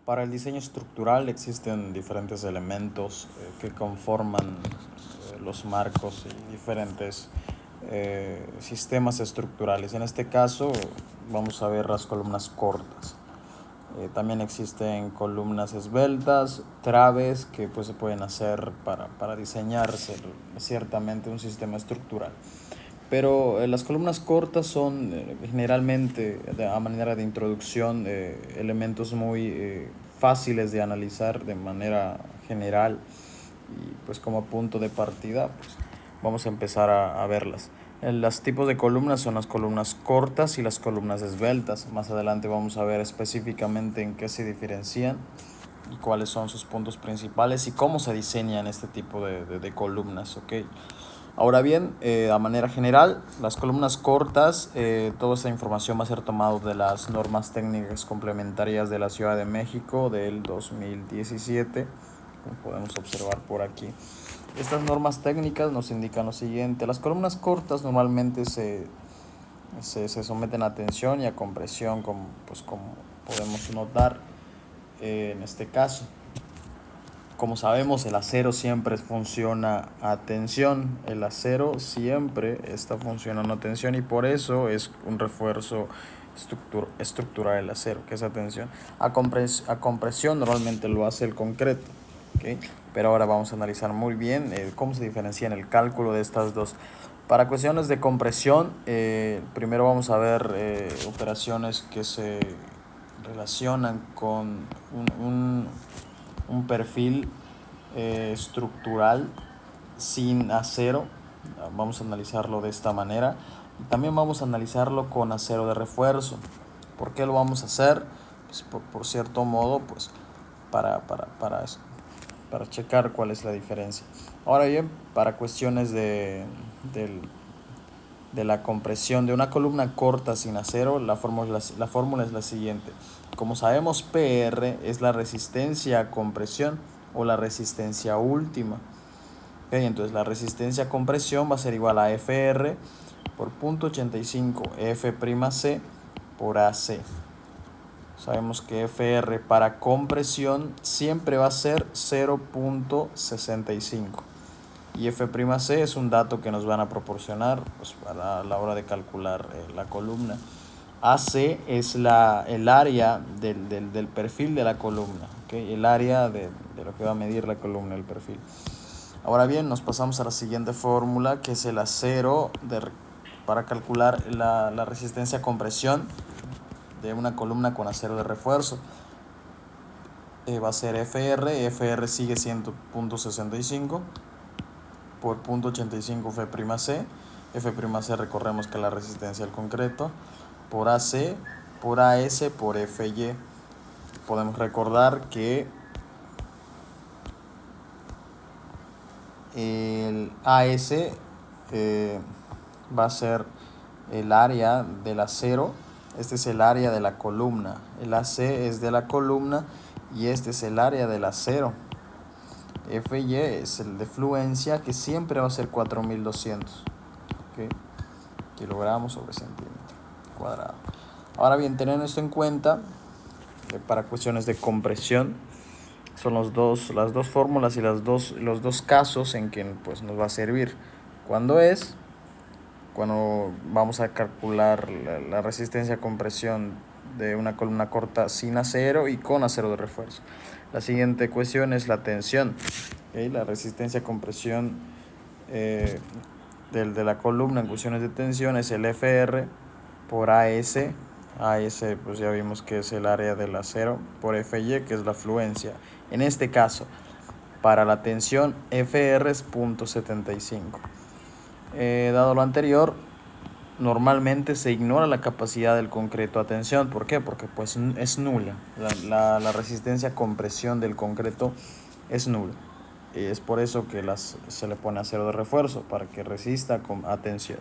Para el diseño estructural existen diferentes elementos que conforman los marcos y diferentes sistemas estructurales. En este caso vamos a ver las columnas cortas. También existen columnas esbeltas, traves que pues, se pueden hacer para diseñar ciertamente un sistema estructural. Pero las columnas cortas son generalmente, a manera de introducción, elementos muy fáciles de analizar de manera general y pues como punto de partida, pues vamos a empezar a verlas. Los tipos de columnas son las columnas cortas y las columnas esbeltas. Más adelante vamos a ver específicamente en qué se diferencian y cuáles son sus puntos principales y cómo se diseñan este tipo de columnas, ¿ok? Ahora bien, a manera general, las columnas cortas, toda esta información va a ser tomada de las normas técnicas complementarias de la Ciudad de México del 2017, como podemos observar por aquí. Estas normas técnicas nos indican lo siguiente: las columnas cortas normalmente se someten a tensión y a compresión, como podemos notar en este caso. Como sabemos, el acero siempre funciona a tensión. El acero siempre está funcionando a tensión y por eso es un refuerzo estructural el acero, que es a tensión. A compresión normalmente lo hace el concreto, ¿okay? Pero ahora vamos a analizar muy bien cómo se diferencia en el cálculo de estas dos. Para cuestiones de compresión, primero vamos a ver operaciones que se relacionan con un perfil estructural sin acero. Vamos a analizarlo de esta manera. También vamos a analizarlo con acero de refuerzo. ¿Por qué lo vamos a hacer? Pues por cierto modo, pues para checar cuál es la diferencia. Ahora bien, para cuestiones de la compresión de una columna corta sin acero, la fórmula es la siguiente. Como sabemos, PR es la resistencia a compresión o la resistencia última. Okay, entonces la resistencia a compresión va a ser igual a FR por 0.85 F'C por AC. Sabemos que FR para compresión siempre va a ser 0.65. Y F'C es un dato que nos van a proporcionar pues, para la hora de calcular la columna. AC es el área del perfil de la columna, ¿okay? El área de lo que va a medir la columna, el perfil. Ahora bien, nos pasamos a la siguiente fórmula, que es el acero para calcular la resistencia a compresión de una columna con acero de refuerzo. Va a ser FR sigue siendo 0.65 por 0.85 F'C. F'C recordemos que es la resistencia al concreto, por AC, por AS, por FY. Podemos recordar que el AS va a ser el área del acero. Este es el área de la columna. El AC es de la columna y este es el área del acero. FY es el de fluencia, que siempre va a ser 4200, ¿okay? Kilogramos sobre centímetro cuadrado. Ahora bien, teniendo esto en cuenta, para cuestiones de compresión, son las dos fórmulas y los dos casos en que pues, nos va a servir. Cuando vamos a calcular la resistencia a compresión de una columna corta sin acero y con acero de refuerzo. La siguiente cuestión es la tensión, ¿okay? La resistencia a compresión de la columna en cuestiones de tensión es el FR por AS. AS pues ya vimos que es el área del acero, por FY, que es la fluencia. En este caso, para la tensión, FR es 0.75. Dado lo anterior, normalmente se ignora la capacidad del concreto a tensión. ¿Por qué? Porque pues es nula. La resistencia a compresión del concreto es nula. Y es por eso que se le pone acero de refuerzo, para que resista a tensión.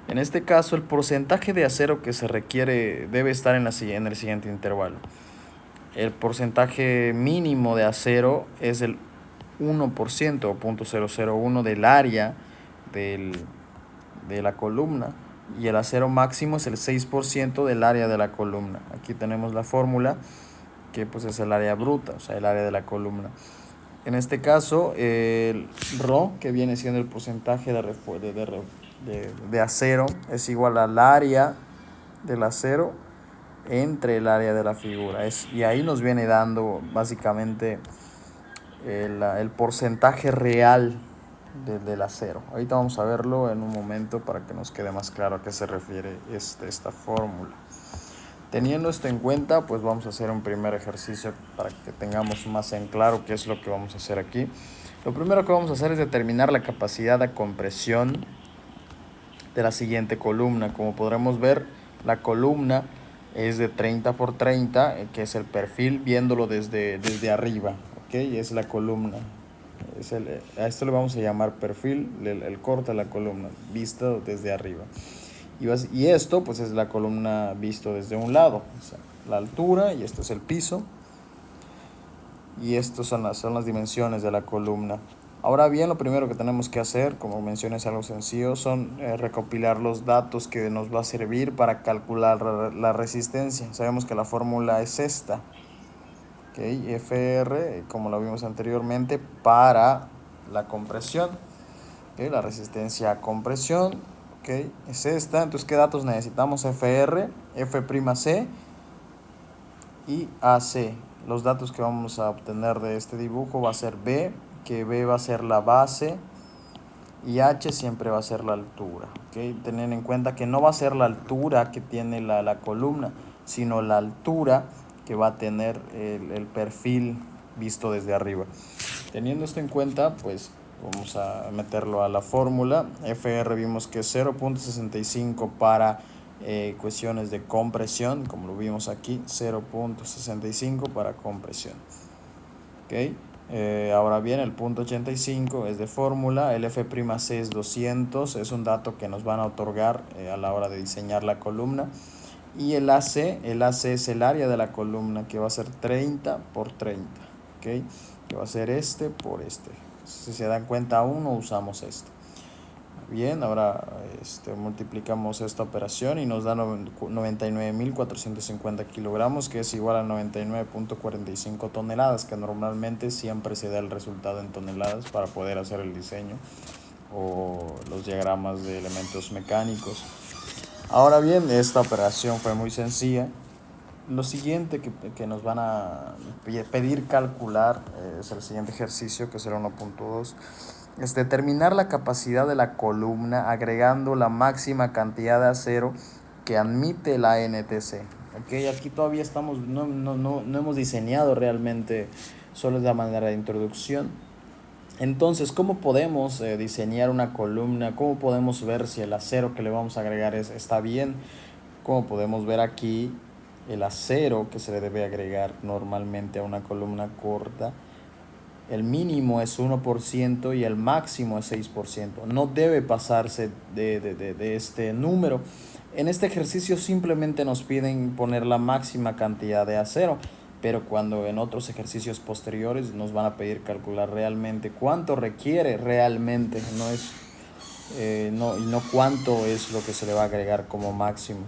En este caso, el porcentaje de acero que se requiere debe estar en el siguiente intervalo. El porcentaje mínimo de acero es el 1% o 0.001 del área de la columna, y el acero máximo es el 6% del área de la columna. Aquí tenemos la fórmula que pues es el área bruta, o sea, el área de la columna. En este caso, el ρ, que viene siendo el porcentaje de acero, es igual al área del acero entre el área de la figura. Y ahí nos viene dando básicamente el porcentaje real del acero. Ahorita vamos a verlo en un momento para que nos quede más claro a qué se refiere esta fórmula. Teniendo esto en cuenta, pues vamos a hacer un primer ejercicio para que tengamos más en claro qué es lo que vamos a hacer aquí. Lo primero que vamos a hacer es determinar la capacidad de compresión de la siguiente columna. Como podremos ver, la columna es de 30 por 30, que es el perfil viéndolo desde arriba, ¿ok? Es la columna. A esto le vamos a llamar perfil, el corte de la columna, visto desde arriba. Y esto pues es la columna visto desde un lado, o sea, la altura, y esto es el piso. Y estas son las dimensiones de la columna. Ahora bien, lo primero que tenemos que hacer, como mencioné, es algo sencillo, son recopilar los datos que nos va a servir para calcular la resistencia. Sabemos que la fórmula es esta, ¿okay? FR, como lo vimos anteriormente, para la compresión, ¿okay? La resistencia a compresión, ¿okay? Es esta. Entonces, ¿qué datos necesitamos? FR, F'C y AC. Los datos que vamos a obtener de este dibujo va a ser B, que B va a ser la base, y H siempre va a ser la altura, ¿okay? Tener en cuenta que no va a ser la altura que tiene la columna, sino la altura que va a tener el perfil visto desde arriba. Teniendo esto en cuenta, pues vamos a meterlo a la fórmula. FR vimos que es 0.65 para cuestiones de compresión, como lo vimos aquí, 0.65 para compresión. ¿Okay? Ahora bien, el punto 85 es de fórmula, el F'C es 200, es un dato que nos van a otorgar a la hora de diseñar la columna. Y el AC es el área de la columna, que va a ser 30 por 30, ¿okay? Que va a ser este por este. Si se dan cuenta aún no usamos esto. Bien, ahora multiplicamos esta operación y nos da 99.450 kilogramos, que es igual a 99.45 toneladas, que normalmente siempre se da el resultado en toneladas para poder hacer el diseño o los diagramas de elementos mecánicos. Ahora bien, esta operación fue muy sencilla. Lo siguiente que nos van a pedir calcular es el siguiente ejercicio, que será 1.2. Es determinar la capacidad de la columna agregando la máxima cantidad de acero que admite la NTC. Okay, aquí todavía no hemos diseñado realmente, solo es la manera de introducción. Entonces, ¿cómo podemos diseñar una columna? ¿Cómo podemos ver si el acero que le vamos a agregar está bien? Como podemos ver aquí, el acero que se le debe agregar normalmente a una columna corta, el mínimo es 1% y el máximo es 6%. No debe pasarse de este número. En este ejercicio simplemente nos piden poner la máxima cantidad de acero, pero cuando en otros ejercicios posteriores nos van a pedir calcular realmente cuánto requiere realmente, y no cuánto es lo que se le va a agregar como máximo,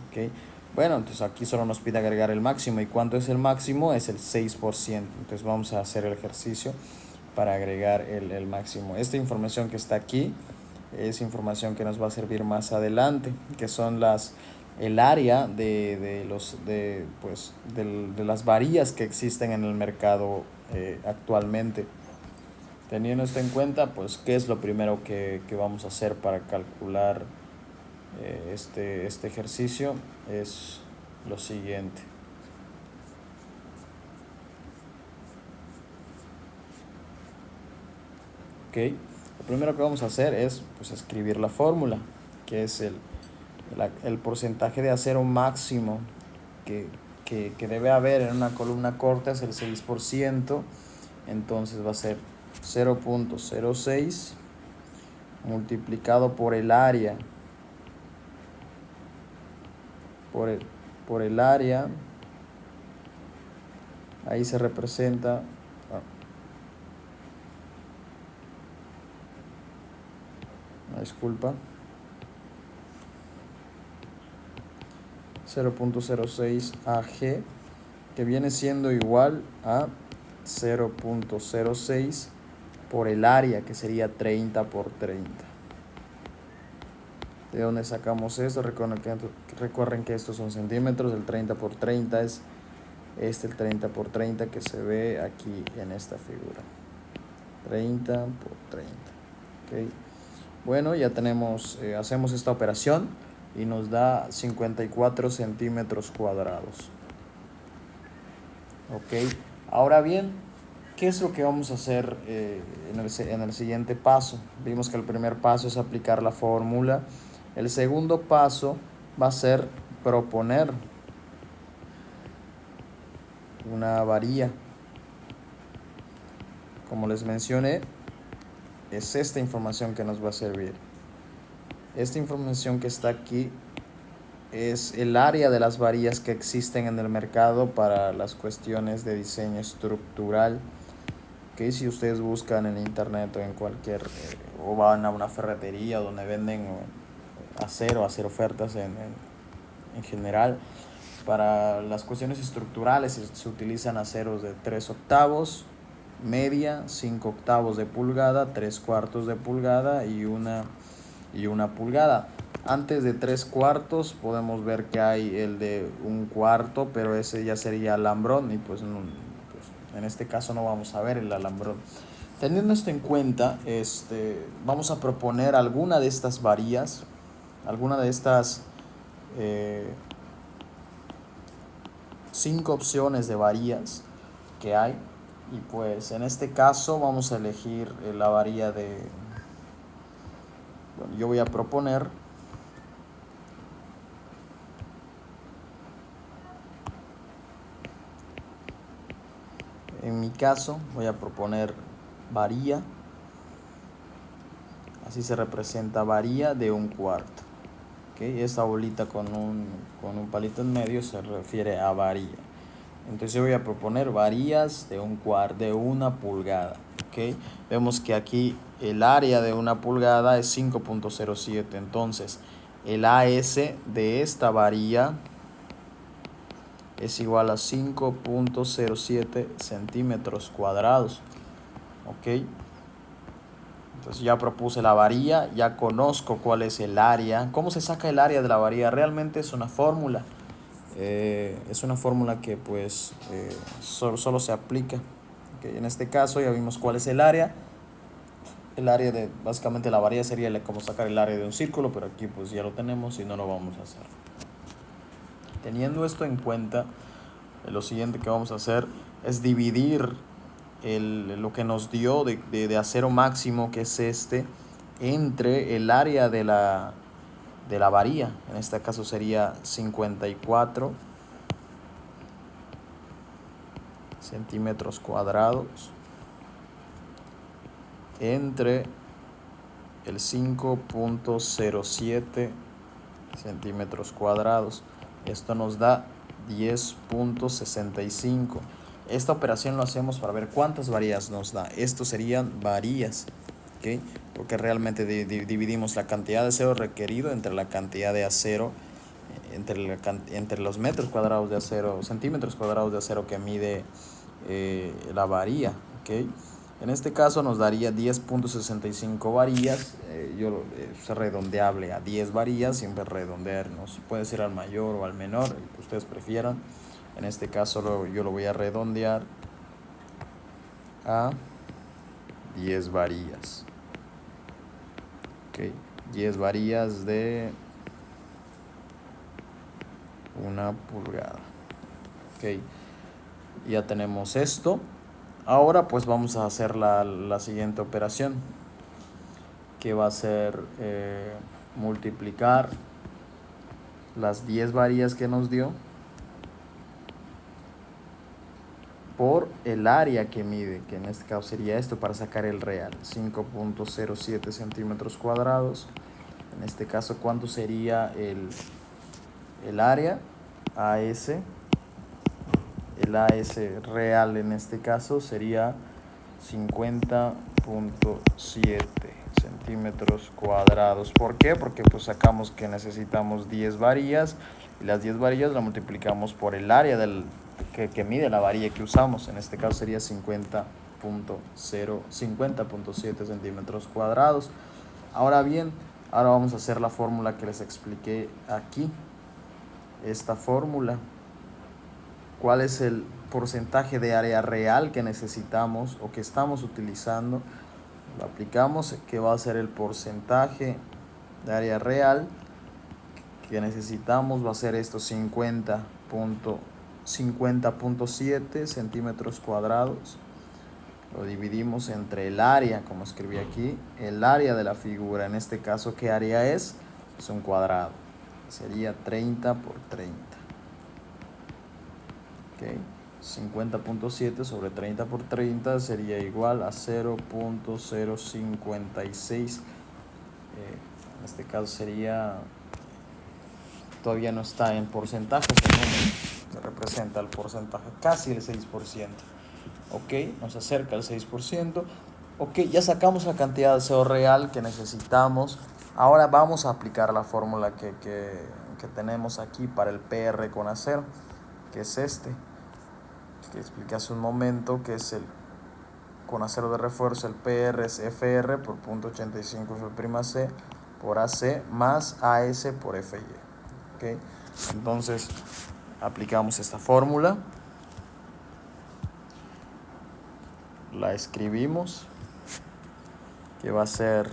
¿okay? Bueno, entonces aquí solo nos pide agregar el máximo. ¿Y cuánto es el máximo? Es el 6%. Entonces vamos a hacer el ejercicio para agregar el máximo. Esta información que está aquí es información que nos va a servir más adelante, que son el área de las varillas que existen en el mercado actualmente. Teniendo esto en cuenta, pues, ¿qué es lo primero que vamos a hacer para calcular este ejercicio? Es lo siguiente. ¿Ok? Lo primero que vamos a hacer es pues, escribir la fórmula, que es el porcentaje de acero máximo que debe haber en una columna corta, es el 6%. Entonces va a ser 0.06 multiplicado por el área, por el área, ahí se representa, disculpa, 0.06 AG que viene siendo igual a 0.06 por el área, que sería 30 por 30. ¿De dónde sacamos esto? Recuerden que estos son centímetros, el 30 por 30 es el 30 por 30 que se ve aquí en esta figura. 30 por 30. ¿Okay? Bueno, ya tenemos, hacemos esta operación y nos da 54 centímetros cuadrados. Ok, ahora bien, ¿qué es lo que vamos a hacer en el siguiente paso? Vimos que el primer paso es aplicar la fórmula. El segundo paso va a ser proponer una varilla. Como les mencioné, es esta información que nos va a servir. Esta información que está aquí es el área de las varillas que existen en el mercado para las cuestiones de diseño estructural. Que si ustedes buscan en internet o en cualquier o van a una ferretería donde venden acero, hacer ofertas en general, para las cuestiones estructurales se utilizan aceros de 3 octavos, media, 5 octavos de pulgada, 3 cuartos de pulgada y una pulgada. Antes de 3 cuartos podemos ver que hay el de 1 cuarto, pero ese ya sería alambrón y pues en este caso no vamos a ver el alambrón. Teniendo esto en cuenta, vamos a proponer alguna de estas varillas, alguna de estas 5 opciones de varillas que hay. Y pues en este caso vamos a elegir la varilla de... Bueno, yo voy a proponer en mi caso voy a proponer varilla, así se representa varilla de 1 cuarto. ¿Okay? Esta bolita con un palito en medio se refiere a varilla. Entonces yo voy a proponer varillas de 1 cuarto, de 1 pulgada. ¿Okay? Vemos que aquí el área de 1 pulgada es 5.07. Entonces el AS de esta varilla es igual a 5.07 centímetros cuadrados. ¿Ok? Entonces ya propuse la varilla, ya conozco cuál es el área. ¿Cómo se saca el área de la varilla? Realmente es una fórmula. Es una fórmula que pues solo se aplica. Okay, en este caso ya vimos cuál es el área. El área de, básicamente la varilla sería como sacar el área de un círculo, pero aquí pues ya lo tenemos y no lo vamos a hacer. Teniendo esto en cuenta, lo siguiente que vamos a hacer es dividir lo que nos dio de acero máximo, que es entre el área de la varilla. En este caso sería 54 centímetros cuadrados entre el 5.07 centímetros cuadrados. Esto nos da 10.65. Esta operación lo hacemos para ver cuántas varillas nos da. Esto serían varillas, ¿okay? Porque realmente dividimos la cantidad de acero requerido entre la cantidad de acero, entre los metros cuadrados de acero, centímetros cuadrados de acero que mide la varilla, ¿okay? En este caso nos daría 10.65 varillas. Es redondeable a 10 varillas, siempre redondearnos. Puede ser al mayor o al menor, el que ustedes prefieran. En este caso yo lo voy a redondear a 10 varillas. Okay. 10 varillas de 1 pulgada. Okay. Ya tenemos esto. Ahora pues vamos a hacer la siguiente operación, que va a ser multiplicar las 10 varillas que nos dio por el área que mide, que en este caso sería esto para sacar el real, 5.07 centímetros cuadrados. En este caso, ¿cuánto sería el área? AS. El AS real en este caso sería 50.7 centímetros cuadrados. ¿Por qué? Porque pues sacamos que necesitamos 10 varillas y las 10 varillas la multiplicamos por el área que mide la varilla que usamos. En este caso sería 50.7 centímetros cuadrados. Ahora bien, ahora vamos a hacer la fórmula que les expliqué aquí. Esta fórmula, ¿cuál es el porcentaje de área real que necesitamos o que estamos utilizando? Lo aplicamos, que va a ser el porcentaje de área real que necesitamos, va a ser esto 50.7 centímetros cuadrados. Lo dividimos entre el área, como escribí aquí, el área de la figura. En este caso, ¿qué área es? Es un cuadrado. Sería 30 por 30. ¿Okay? 50.7 sobre 30 por 30 sería igual a 0.056. En este caso sería, todavía no está en porcentaje, se representa el porcentaje, casi el 6%. Ok, nos acerca el 6%. Ok, ya sacamos la cantidad de CO real que necesitamos. Ahora vamos a aplicar la fórmula que tenemos aquí para el PR con acero, que es este, que expliqué hace un momento, que es el con acero de refuerzo. El PR es FR por .85 F'C por AC más AS por FY. ¿Okay? Entonces aplicamos esta fórmula, la escribimos, que va a ser,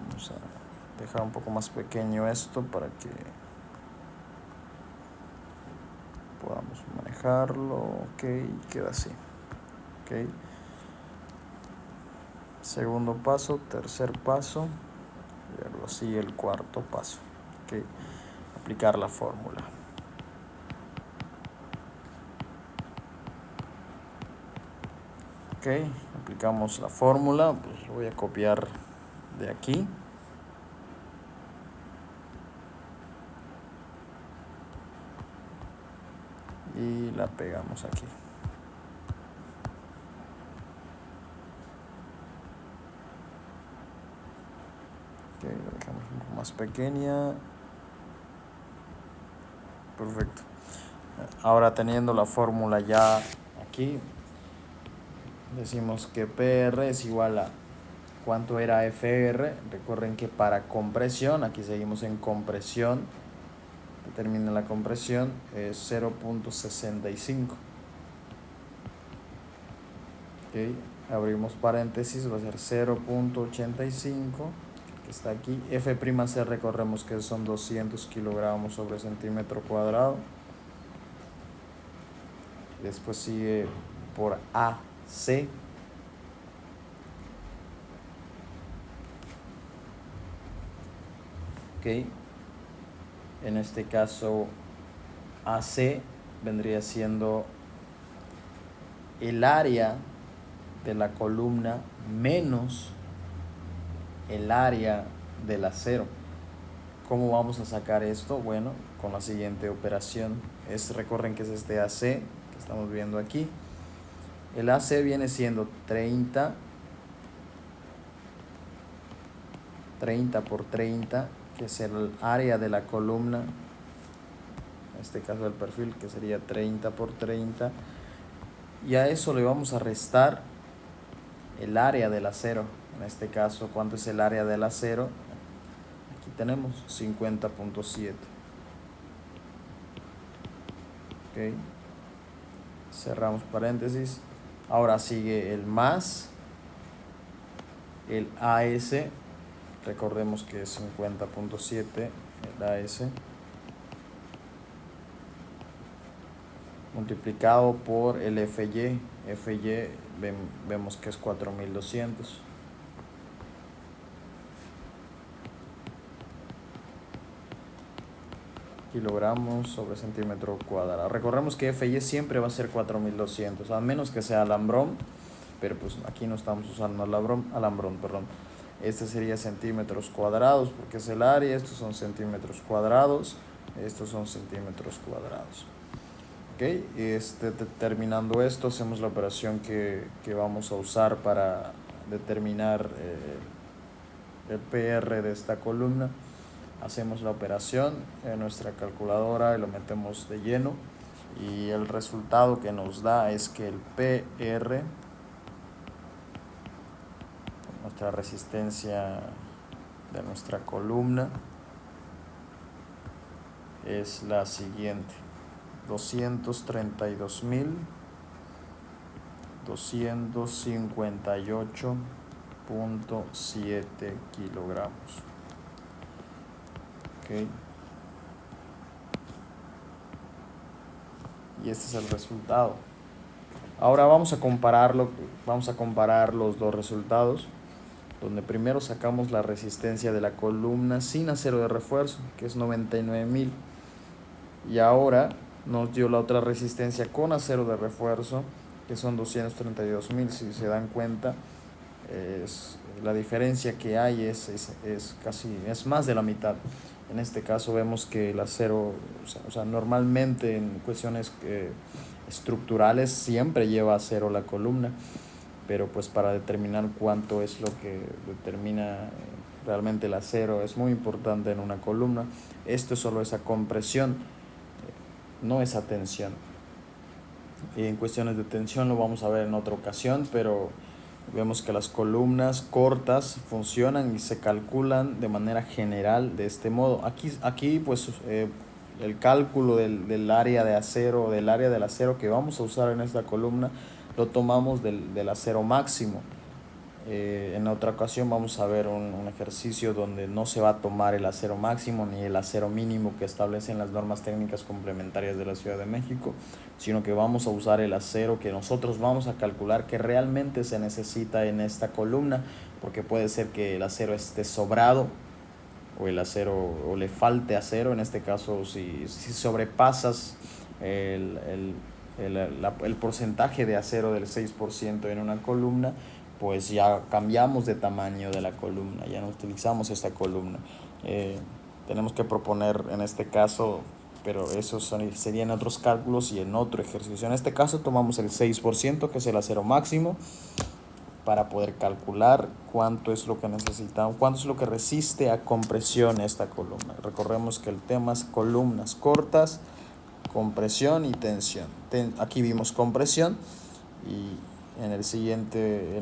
vamos a dejar un poco más pequeño esto para que podamos manejarlo. Ok, queda así. Ok, segundo paso, tercer paso, y luego sigue el cuarto paso. Ok, aplicar la fórmula. Ok, aplicamos la fórmula, pues lo voy a copiar de aquí. Y la pegamos aquí. Ok, la dejamos un poco más pequeña. Perfecto. Ahora, teniendo la fórmula ya aquí, decimos que PR es igual a ¿cuánto era FR? Recuerden que para compresión, aquí seguimos en compresión, determina la compresión, es 0.65. Ok, abrimos paréntesis, va a ser 0.85, que está aquí. F'C recordemos que son 200 kilogramos sobre centímetro cuadrado. Después sigue por AC. Ok, en este caso AC vendría siendo el área de la columna menos el área del acero. ¿Cómo vamos a sacar esto? Bueno, con la siguiente operación. Recuerden que es este AC que estamos viendo aquí. El AC viene siendo 30 por 30, que es el área de la columna, en este caso del perfil, que sería 30 por 30, y a eso le vamos a restar el área del acero. En este caso, ¿cuánto es el área del acero? Aquí tenemos 50.7. Ok, cerramos paréntesis. Ahora sigue el más el AS, recordemos que es 50.7 el AS, multiplicado por el FY. FY vemos que es 4200 kilogramos sobre centímetro cuadrado. Recordemos que FY siempre va a ser 4200, a menos que sea alambrón, pero pues aquí no estamos usando alambrón, perdón. Este sería centímetros cuadrados porque es el área, estos son centímetros cuadrados, estos son centímetros cuadrados. Ok, terminando esto, hacemos la operación que vamos a usar para determinar el PR de esta columna. Hacemos la operación en nuestra calculadora y lo metemos de lleno. y el resultado que nos da es que el PR, nuestra resistencia de nuestra columna, es la siguiente: 232.258.7 kilogramos. Okay. Y este es el resultado. Ahora vamos a comparar los dos resultados, donde primero sacamos la resistencia de la columna sin acero de refuerzo, que es 99.000, y ahora nos dio la otra resistencia con acero de refuerzo, que son 232.000. Si se dan cuenta, la diferencia que hay es más de la mitad. En este caso vemos que el acero, normalmente en cuestiones estructurales siempre lleva acero la columna, pero pues para determinar cuánto es lo que determina realmente el acero es muy importante en una columna. Esto es solo esa compresión, no esa tensión. Y en cuestiones de tensión lo vamos a ver en otra ocasión, pero vemos que las columnas cortas funcionan y se calculan de manera general de este modo. Aquí pues el cálculo del área de acero, del área del acero que vamos a usar en esta columna, lo tomamos del acero máximo. En otra ocasión vamos a ver un ejercicio donde no se va a tomar el acero máximo ni el acero mínimo que establecen las normas técnicas complementarias de la Ciudad de México, sino que vamos a usar el acero que nosotros vamos a calcular que realmente se necesita en esta columna, porque puede ser que el acero esté sobrado o el acero o le falte acero. En este caso, si sobrepasas el porcentaje de acero del 6% en una columna, pues ya cambiamos de tamaño de la columna, ya no utilizamos esta columna. Tenemos que proponer en este caso, pero esos serían otros cálculos y en otro ejercicio. En este caso tomamos el 6%, que es el acero máximo, para poder calcular cuánto es lo que necesitamos, cuánto es lo que resiste a compresión esta columna. Recordemos que el tema es columnas cortas, compresión y tensión. Aquí vimos compresión, y en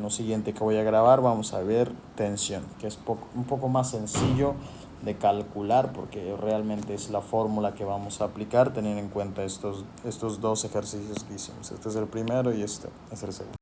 lo siguiente que voy a grabar vamos a ver tensión, que es un poco más sencillo de calcular, porque realmente es la fórmula que vamos a aplicar teniendo en cuenta estos dos ejercicios que hicimos. Este es el primero y este es el segundo.